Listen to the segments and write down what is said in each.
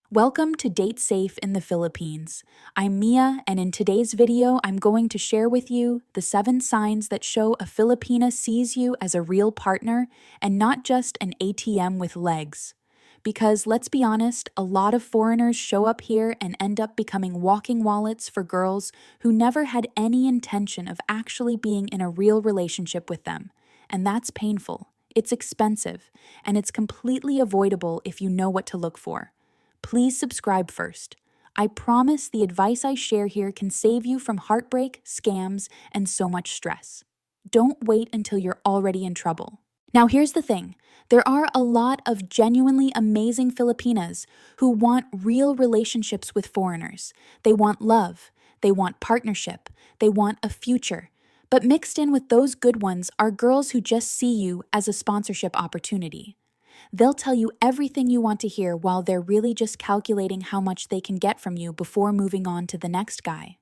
Welcome to Date Safe in the Philippines. I'm Mia, and in today's video, I'm going to share with you the 7 signs that show a Filipina sees you as a real partner and not just an ATM with legs. Because let's be honest, a lot of foreigners show up here and end up becoming walking wallets for girls who never had any intention of actually being in a real relationship with them. And that's painful, it's expensive, and it's completely avoidable if you know what to look for. Please subscribe first. I promise the advice I share here can save you from heartbreak, scams, and so much stress. Don't wait until you're already in trouble. Now, here's the thing. There are a lot of genuinely amazing Filipinas who want real relationships with foreigners. They want love. They want partnership. They want a future. But mixed in with those good ones are girls who just see you as a sponsorship opportunity. They'll tell you everything you want to hear while they're really just calculating how much they can get from you before moving on to the next guy.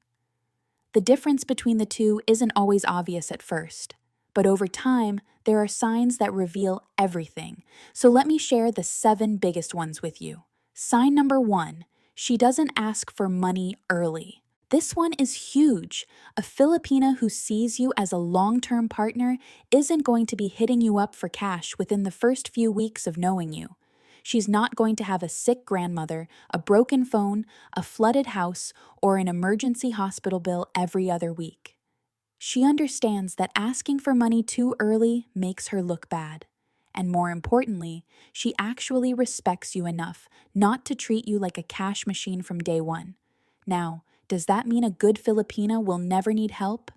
The difference between the two isn't always obvious at first, but over time, there are signs that reveal everything. So let me share the 7 biggest ones with you. Sign number 1, she doesn't ask for money early. This one is huge. A Filipina who sees you as a long-term partner isn't going to be hitting you up for cash within the first few weeks of knowing you. She's not going to have a sick grandmother, a broken phone, a flooded house, or an emergency hospital bill every other week. She understands that asking for money too early makes her look bad. And more importantly, she actually respects you enough not to treat you like a cash machine from day one. Now, does that mean a good Filipina will never need help?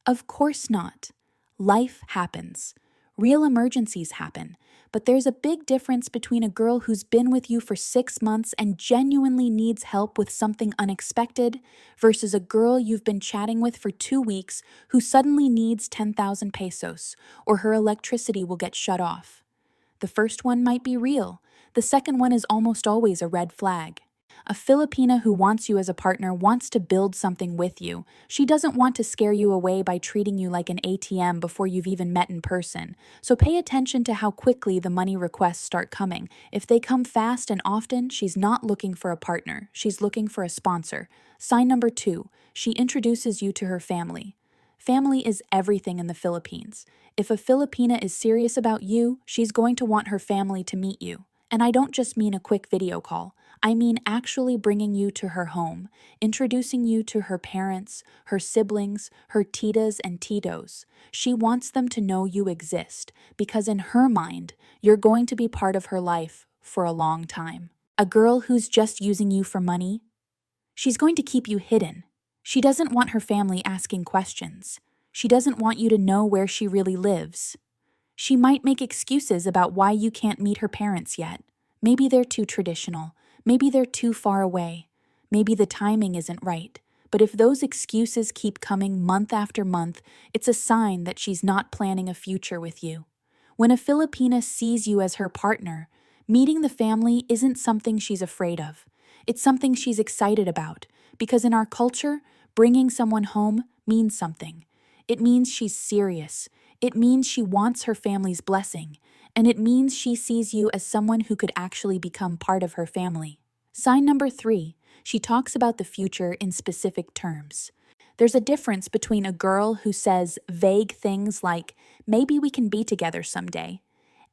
Of course not. Life happens. Real emergencies happen. But there's a big difference between a girl who's been with you for 6 months and genuinely needs help with something unexpected versus a girl you've been chatting with for 2 weeks who suddenly needs 10,000 pesos or her electricity will get shut off. The first one might be real. The second one is almost always a red flag. A Filipina who wants you as a partner wants to build something with you. She doesn't want to scare you away by treating you like an ATM before you've even met in person. So pay attention to how quickly the money requests start coming. If they come fast and often, she's not looking for a partner. She's looking for a sponsor. Sign number 2, she introduces you to her family. Family is everything in the Philippines. If a Filipina is serious about you, she's going to want her family to meet you. And I don't just mean a quick video call. I mean actually bringing you to her home, introducing you to her parents, her siblings, her titas and titos. She wants them to know you exist because in her mind, you're going to be part of her life for a long time. A girl who's just using you for money, she's going to keep you hidden. She doesn't want her family asking questions. She doesn't want you to know where she really lives. She might make excuses about why you can't meet her parents yet. Maybe they're too traditional. Maybe they're too far away. Maybe the timing isn't right. But if those excuses keep coming month after month, it's a sign that she's not planning a future with you. When a Filipina sees you as her partner, meeting the family isn't something she's afraid of. It's something she's excited about, because in our culture, bringing someone home means something. It means she's serious. It means she wants her family's blessing. And it means she sees you as someone who could actually become part of her family. Sign number 3, she talks about the future in specific terms. There's a difference between a girl who says vague things like, maybe we can be together someday,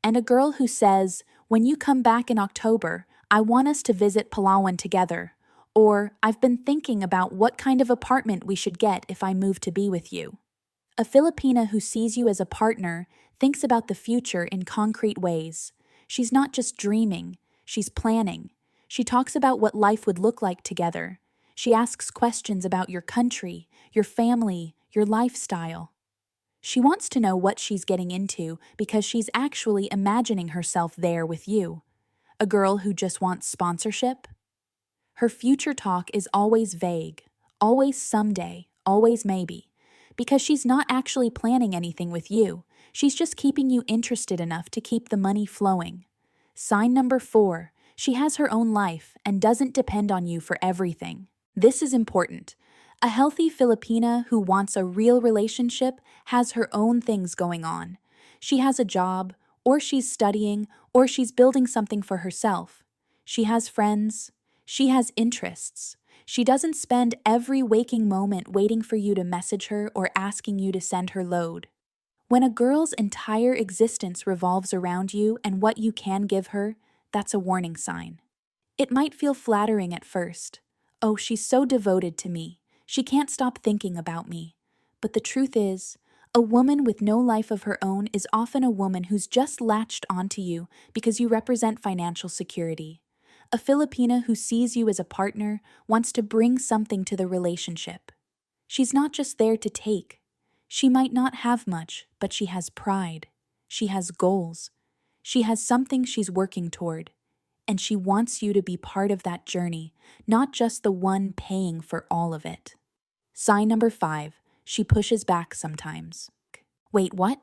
and a girl who says, when you come back in October, I want us to visit Palawan together, or I've been thinking about what kind of apartment we should get if I move to be with you. A Filipina who sees you as a partner thinks about the future in concrete ways. She's not just dreaming, she's planning. She talks about what life would look like together. She asks questions about your country, your family, your lifestyle. She wants to know what she's getting into because she's actually imagining herself there with you. A girl who just wants sponsorship? Her future talk is always vague, always someday, always maybe. Because she's not actually planning anything with you. She's just keeping you interested enough to keep the money flowing. Sign number 4, she has her own life and doesn't depend on you for everything. This is important. A healthy Filipina who wants a real relationship has her own things going on. She has a job, or she's studying, or she's building something for herself. She has friends. She has interests. She doesn't spend every waking moment waiting for you to message her or asking you to send her load. When a girl's entire existence revolves around you and what you can give her, that's a warning sign. It might feel flattering at first. Oh, she's so devoted to me. She can't stop thinking about me. But the truth is, a woman with no life of her own is often a woman who's just latched onto you because you represent financial security. A Filipina who sees you as a partner wants to bring something to the relationship. She's not just there to take. She might not have much, but she has pride. She has goals. She has something she's working toward. And she wants you to be part of that journey, not just the one paying for all of it. Sign number 5, she pushes back sometimes. Wait, what?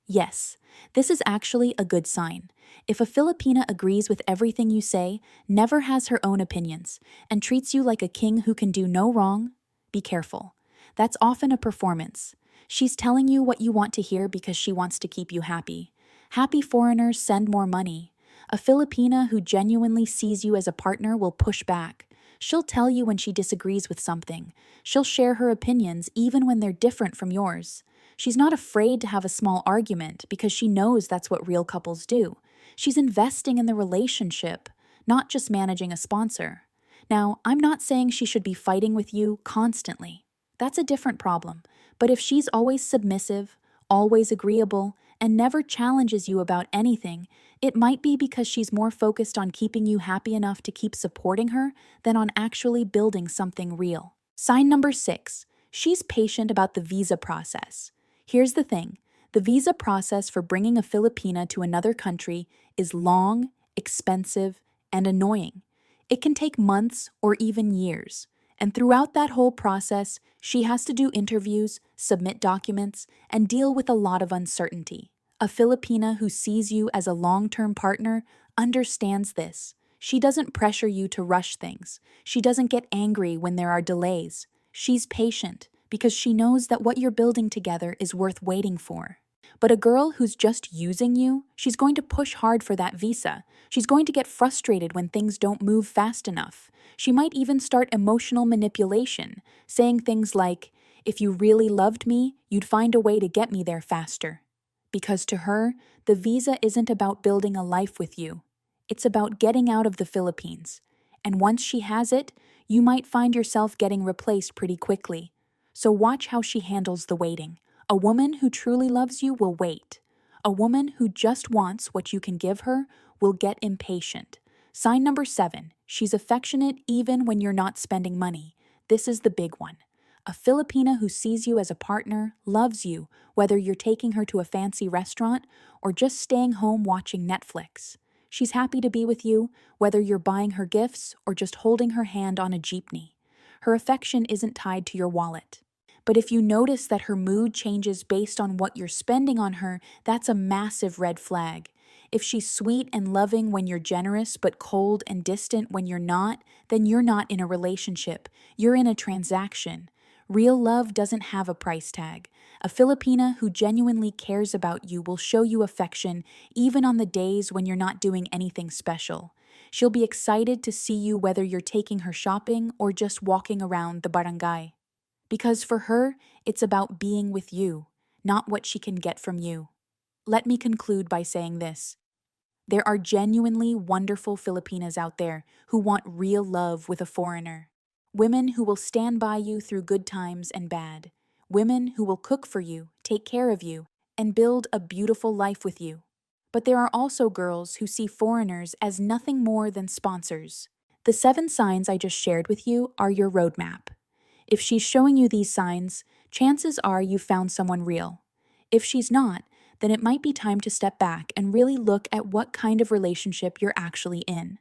Yes, this is actually a good sign. If a Filipina agrees with everything you say, never has her own opinions, and treats you like a king who can do no wrong, be careful. That's often a performance. She's telling you what you want to hear because she wants to keep you happy. Happy foreigners send more money. A Filipina who genuinely sees you as a partner will push back. She'll tell you when she disagrees with something. She'll share her opinions even when they're different from yours. She's not afraid to have a small argument because she knows that's what real couples do. She's investing in the relationship, not just managing a sponsor. Now, I'm not saying she should be fighting with you constantly. That's a different problem. But if she's always submissive, always agreeable, and never challenges you about anything, it might be because she's more focused on keeping you happy enough to keep supporting her than on actually building something real. Sign number 6, she's patient about the visa process. Here's the thing, the visa process for bringing a Filipina to another country is long, expensive, and annoying. It can take months or even years. And throughout that whole process, she has to do interviews, submit documents, and deal with a lot of uncertainty. A Filipina who sees you as a long-term partner understands this. She doesn't pressure you to rush things. She doesn't get angry when there are delays. She's patient because she knows that what you're building together is worth waiting for. But a girl who's just using you, she's going to push hard for that visa. She's going to get frustrated when things don't move fast enough. She might even start emotional manipulation, saying things like, "If you really loved me, you'd find a way to get me there faster." Because to her, the visa isn't about building a life with you. It's about getting out of the Philippines. And once she has it, you might find yourself getting replaced pretty quickly. So watch how she handles the waiting. A woman who truly loves you will wait. A woman who just wants what you can give her will get impatient. Sign number 7, she's affectionate even when you're not spending money. This is the big one. A Filipina who sees you as a partner loves you, whether you're taking her to a fancy restaurant or just staying home watching Netflix. She's happy to be with you, whether you're buying her gifts or just holding her hand on a jeepney. Her affection isn't tied to your wallet. But if you notice that her mood changes based on what you're spending on her, that's a massive red flag. If she's sweet and loving when you're generous but cold and distant when you're not, then you're not in a relationship. You're in a transaction. Real love doesn't have a price tag. A Filipina who genuinely cares about you will show you affection even on the days when you're not doing anything special. She'll be excited to see you whether you're taking her shopping or just walking around the barangay. Because for her, it's about being with you, not what she can get from you. Let me conclude by saying this. There are genuinely wonderful Filipinas out there who want real love with a foreigner. Women who will stand by you through good times and bad. Women who will cook for you, take care of you, and build a beautiful life with you. But there are also girls who see foreigners as nothing more than sponsors. The 7 signs I just shared with you are your roadmap. If she's showing you these signs, chances are you found someone real. If she's not, then it might be time to step back and really look at what kind of relationship you're actually in.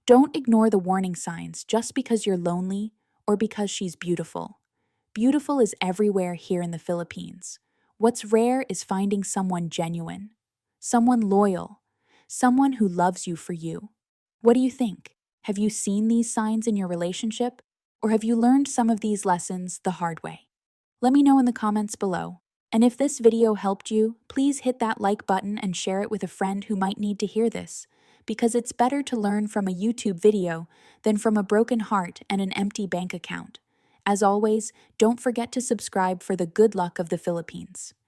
Don't ignore the warning signs just because you're lonely or because she's beautiful. Beautiful is everywhere here in the Philippines. What's rare is finding someone genuine, someone loyal, someone who loves you for you. What do you think? Have you seen these signs in your relationship? Or have you learned some of these lessons the hard way? Let me know in the comments below. And if this video helped you, please hit that like button and share it with a friend who might need to hear this. because it's better to learn from a YouTube video than from a broken heart and an empty bank account. As always, don't forget to subscribe for the good luck of the Philippines.